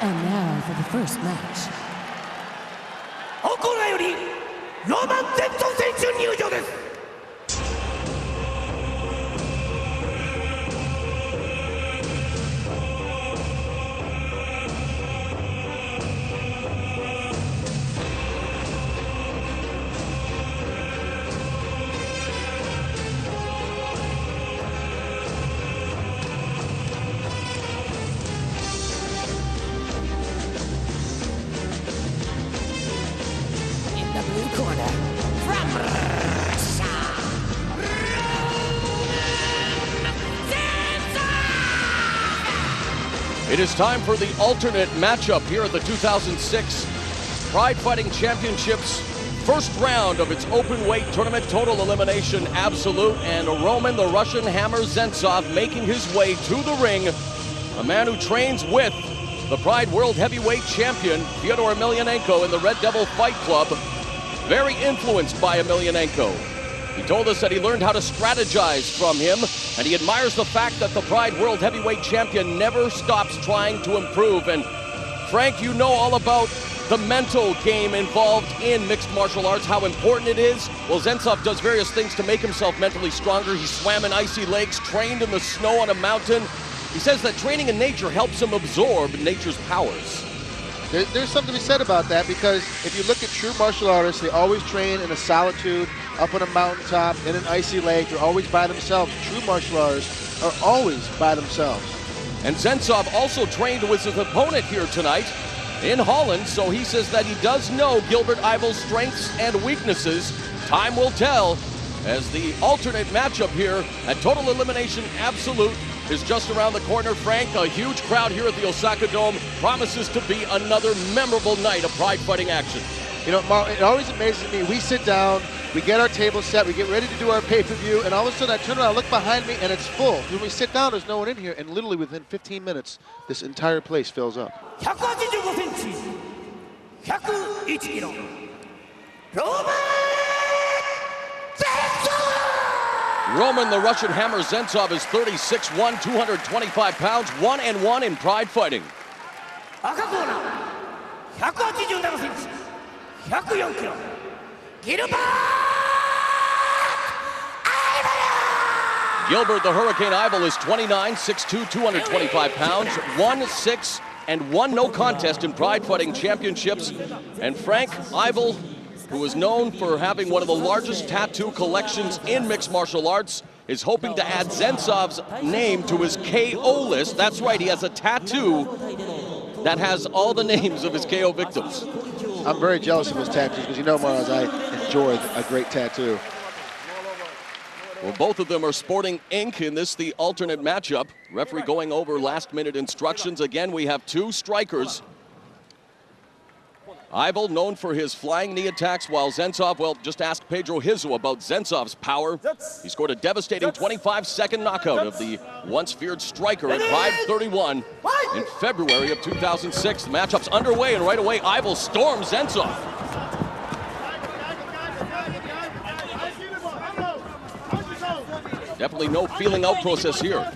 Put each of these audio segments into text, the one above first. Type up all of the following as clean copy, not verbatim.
And now for the first match. 香港内よりロマン・ゼンツォフ選手入場です。 Blue corner from Russia, It is time for the alternate matchup here at the 2006 Pride Fighting Championships. First round of its open weight tournament, total elimination absolute, and Roman the Russian Hammer Zentsov making his way to the ring. A man who trains with the Pride World Heavyweight Champion Fyodor Emelianenko in the Red Devil Fight Club. Very influenced by Emelianenko. He told us that he learned how to strategize from him, and he admires the fact that the Pride World Heavyweight Champion never stops trying to improve. And Frank, you know all about the mental game involved in mixed martial arts, how important it is. Well, Zentsov does various things to make himself mentally stronger. He swam in icy lakes, trained in the snow on a mountain. He says that training in nature helps him absorb nature's powers. There's something to be said about that, because if you look at true martial artists, they always train in a solitude, up on a mountaintop, in an icy lake. They're always by themselves. True martial artists are always by themselves. And Zentsov also trained with his opponent here tonight in Holland, so he says that he does know Gilbert Yvel's strengths and weaknesses. Time will tell, as the alternate matchup here at Total Elimination Absolute is just around the corner. Frank, a huge crowd here at the Osaka Dome, promises to be another memorable night of pride fighting action. You know, Mark, it always amazes me. We sit down, we get our table set, we get ready to do our pay-per-view, and all of a sudden I turn around, look behind me, and it's full. When we sit down, there's no one in here, and literally within 15 minutes, this entire place fills up. 185センチ、101キロ、ロマン・ゼンツォフ。 Roman the Russian Hammer Zentsov is 36'1", 225 pounds, 1-1 in pride fighting. 赤コーナー、187センチ、104キロ、ギルバート・Gilbert the Hurricane Yvel is 29, 6'2", 225 pounds, 1-6-1 no contest in pride fighting championships. And Frank Yvel, who is known for having one of the largest tattoo collections in mixed martial arts, is hoping to add Zentsov's name to his KO list. That's right, he has a tattoo that has all the names of his KO victims. I'm very jealous of his tattoos, because you know, Mars, I enjoy a great tattoo. Well, both of them are sporting ink in this, the alternate matchup. Referee going over last-minute instructions. Again, we have two strikers. Yvel known for his flying knee attacks, while Zentsov, well, just ask Pedro Hizu about Zentsov's power. He scored a devastating 25-second knockout of the once-feared striker at Pride 31 in February of 2006. The matchup's underway, and right away, Yvel storms Zentsov. Definitely no feeling out process here.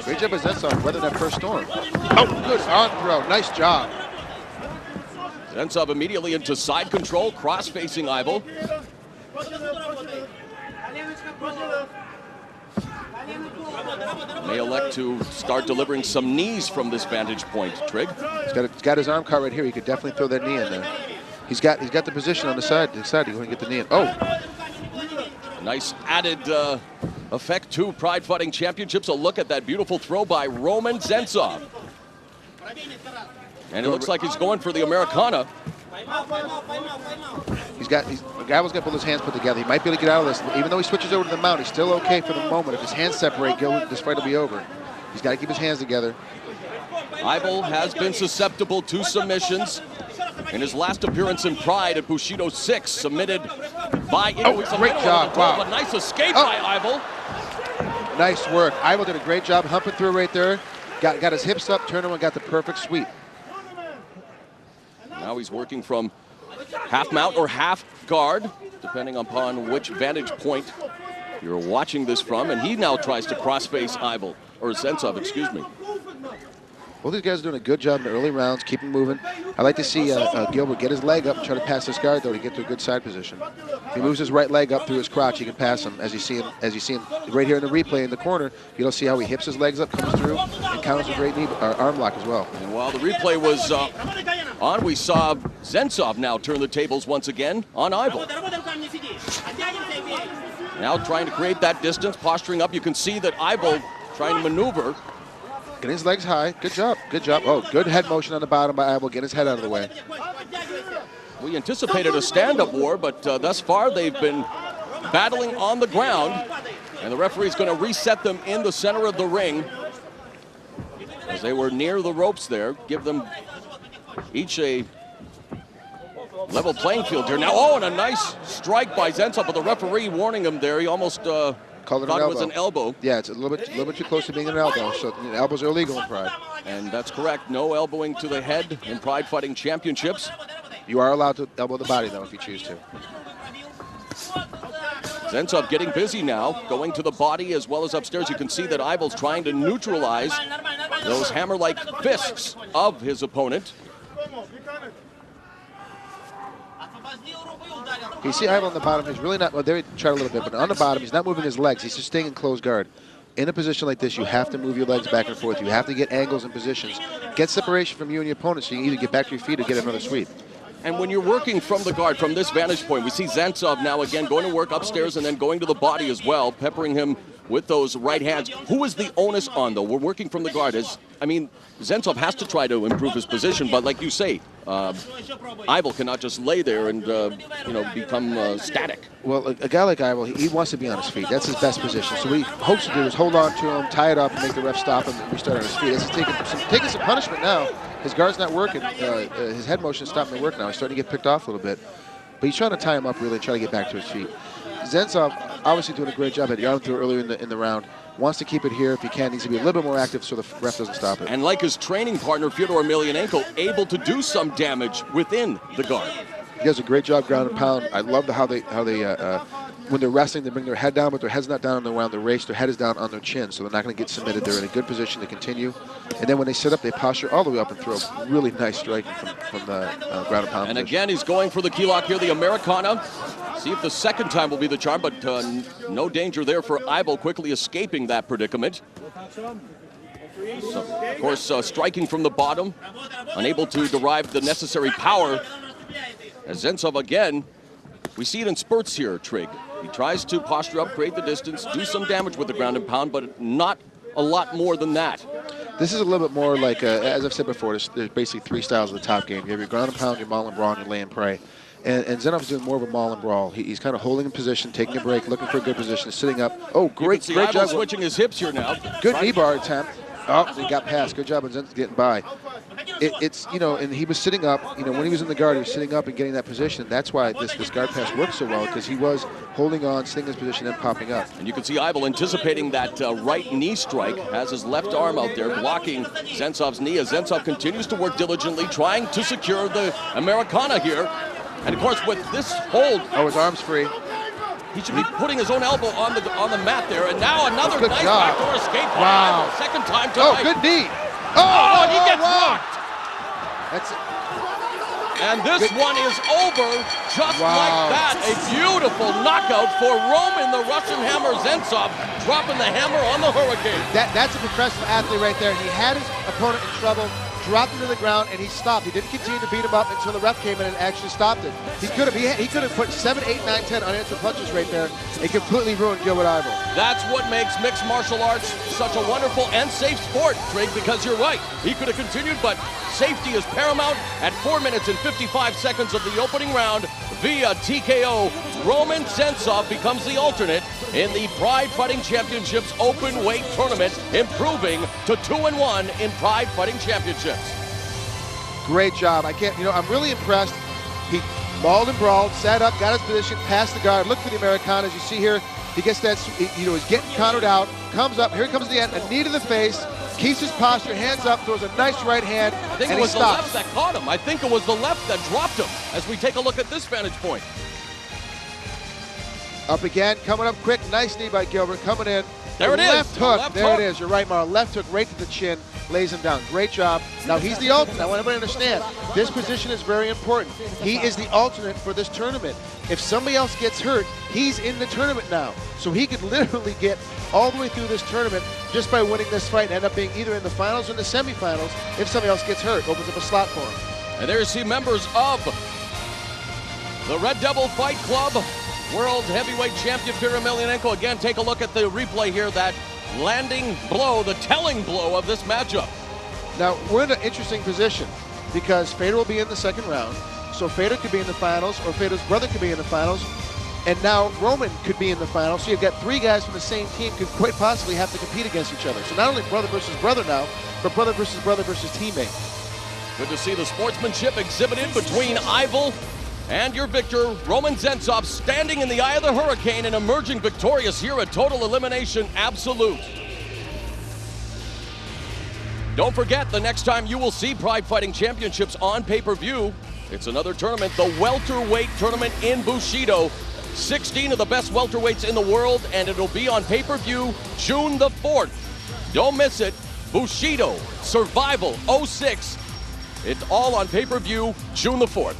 Great job by Zentsov, weathering that first storm. Oh, good on throw, nice job. Zentsov immediately into side control, cross-facing Yvel. May elect to start delivering some knees from this vantage point, Trig. He's got his arm caught right here. He could definitely throw that knee in there. He's got the position on the side. He's going to get the knee in. Oh! A nice added effect to Pride Fighting Championships. A look at that beautiful throw by Roman Zentsov. And it looks like he's going for the Americana. Yvel's got to pull his hands put together. He might be able to get out of this. Even though he switches over to the mount, he's still okay for the moment. If his hands separate, this fight will be over. He's got to keep his hands together. Yvel has been susceptible to submissions. In his last appearance in Pride at Bushido 6, submitted by... great job, wow. A nice escape by Yvel. Nice work. Yvel did a great job humping through right there. Got his hips up, turned him, and got the perfect sweep. Now he's working from half mount or half guard, depending upon which vantage point you're watching this from, and he now tries to cross-face Yvel. or Zentsov, excuse me. Both these guys are doing a good job in the early rounds, keep him moving. I like to see Gilbert get his leg up and try to pass this guard, though, to get to a good side position. If he moves his right leg up through his crotch, he can pass him. As you see him right here in the replay in the corner, you'll see how he hips his legs up, comes through, and counters a great knee, arm lock as well. And while the replay was on, we saw Zentsov now turn the tables once again on Yvel. Now trying to create that distance, posturing up. You can see that Yvel trying to maneuver. Getting his legs high. Good job. Good job. Oh, good head motion on the bottom by Yvel. Get his head out of the way. We anticipated a stand-up war, but thus far they've been battling on the ground. And the referee's going to reset them in the center of the ring, as they were near the ropes there. Give them each a level playing field here. Now, oh, and a nice strike by Zentsov, but the referee warning him there. He almost thought it was an elbow. Yeah, it's a little bit too close to being an elbow, so elbows are illegal in Pride. And that's correct. No elbowing to the head in Pride Fighting Championships. You are allowed to elbow the body, though, if you choose to. Zentsov getting busy now, going to the body as well as upstairs. You can see that Yvel's trying to neutralize those hammer-like fists of his opponent. You see Yvel on the bottom. He's really not, well, there he tried a little bit, but on the bottom, he's not moving his legs. He's just staying in closed guard. In a position like this, you have to move your legs back and forth. You have to get angles and positions. Get separation from you and your opponent so you can either get back to your feet or get another sweep. And when you're working from the guard, from this vantage point, we see Zentsov now again going to work upstairs and then going to the body as well, peppering him with those right hands. Who is the onus on, though? We're working from the guard. Zentsov has to try to improve his position, but like you say, Yvel cannot just lay there and become static. Well, a guy like Yvel, he wants to be on his feet. That's his best position. So what he hopes to do is hold on to him, tie it up, and make the ref stop him and restart on his feet. He's taking some punishment now. His guard's not working. His head motion is stopping to work now. He's starting to get picked off a little bit. But he's trying to tie him up really and try to get back to his feet. Zentsov obviously doing a great job. Had gone through earlier in the round. Wants to keep it here if he can. Needs to be a little bit more active so the ref doesn't stop it. And like his training partner, Fyodor Emelianenko, able to do some damage within the guard. He does a great job ground and pound. I love how they when they're wrestling, they bring their head down, but their head's not down on the ground. Their race, their head is down on their chin, so they're not going to get submitted. They're in a good position to continue. And then when they sit up, they posture all the way up and throw really nice striking from the ground and pound. And position. again, he's going for the key lock here, the Americana. See if the second time will be the charm, but no danger there for Yvel, quickly escaping that predicament. So, of course, striking from the bottom, unable to derive the necessary power. As Zentsov again, we see it in spurts here, Trig. He tries to posture up, create the distance, do some damage with the ground and pound, but not a lot more than that. This is a little bit more like, as I've said before, there's basically three styles of the top game. You have your ground and pound, your maul and brawl, and your lay and pray. And Zentsov's doing more of a maul and brawl. He's kind of holding in position, taking a break, looking for a good position, sitting up. Oh, great job. Switching his hips here now. Good knee bar attempt. Oh, he got past. Good job on Zentsov getting by. And he was sitting up. When he was in the guard, he was sitting up and getting that position. That's why this guard pass worked so well, because he was holding on, staying in his position, and popping up. And you can see Yvel anticipating that right knee strike, has his left arm out there blocking Zentsov's knee as Zentsov continues to work diligently, trying to secure the Americana here. And of course, with this hold, his arm's free. He should be putting his own elbow on the mat there. And now another nice job. backdoor escape. Wow. Second time tonight. Oh, good knee. And he gets wow. rocked. That's it. And this one is over just like that. A beautiful knockout for Roman, the Russian Hammer Zentsov, dropping the hammer on the Hurricane. That's a professional athlete right there. He had his opponent in trouble, dropped him to the ground, and he stopped. He didn't continue to beat him up until the ref came in and actually stopped it. He could have put 7, 8, 9, 10 unanswered punches right there and completely ruined Gilbert Yvel. That's what makes mixed martial arts such a wonderful and safe sport, Trig, because you're right. He could have continued, but safety is paramount. At 4 minutes and 55 seconds of the opening round, via TKO, Roman Zentsov becomes the alternate in the Pride Fighting Championships open weight tournament, improving to 2-1 in Pride Fighting Championships. Great job. I'm really impressed. He mauled and brawled, sat up, got his position, passed the guard, looked for the Americana. As you see here, he gets that, he's getting countered out, comes up, here comes the end, a knee to the face, keeps his posture, hands up, throws a nice right hand, I think it was the left that caught him. I think it was the left that dropped him as we take a look at this vantage point. Up again, coming up quick. Nice knee by Gilbert, coming in. There it is. Left hook. Left there hook. it is. You're right, Mara. Left hook right to the chin. Lays him down. Great job. Now, he's the alternate. I want everybody to understand. This position is very important. He is the alternate for this tournament. If somebody else gets hurt, he's in the tournament now. So he could literally get all the way through this tournament just by winning this fight and end up being either in the finals or in the semifinals if somebody else gets hurt. Opens up a slot for him. And there you see members of the Red Devil Fight Club, World Heavyweight Champion Peter Emelianenko. Again, take a look at the replay here, that landing blow, the telling blow of this matchup. Now, we're in an interesting position because Fedor will be in the second round. So Fedor could be in the finals, or Fedor's brother could be in the finals. And now Roman could be in the finals. So you've got three guys from the same team could quite possibly have to compete against each other. So not only brother versus brother now, but brother versus teammate. Good to see the sportsmanship exhibited between Yvel and your victor, Roman Zentsov, standing in the eye of the hurricane and emerging victorious here at Total Elimination Absolute. Don't forget, the next time you will see Pride Fighting Championships on pay-per-view, it's another tournament, the welterweight tournament in Bushido. 16 of the best welterweights in the world, and it'll be on pay-per-view June the 4th. Don't miss it. Bushido Survival 06. It's all on pay-per-view June the 4th.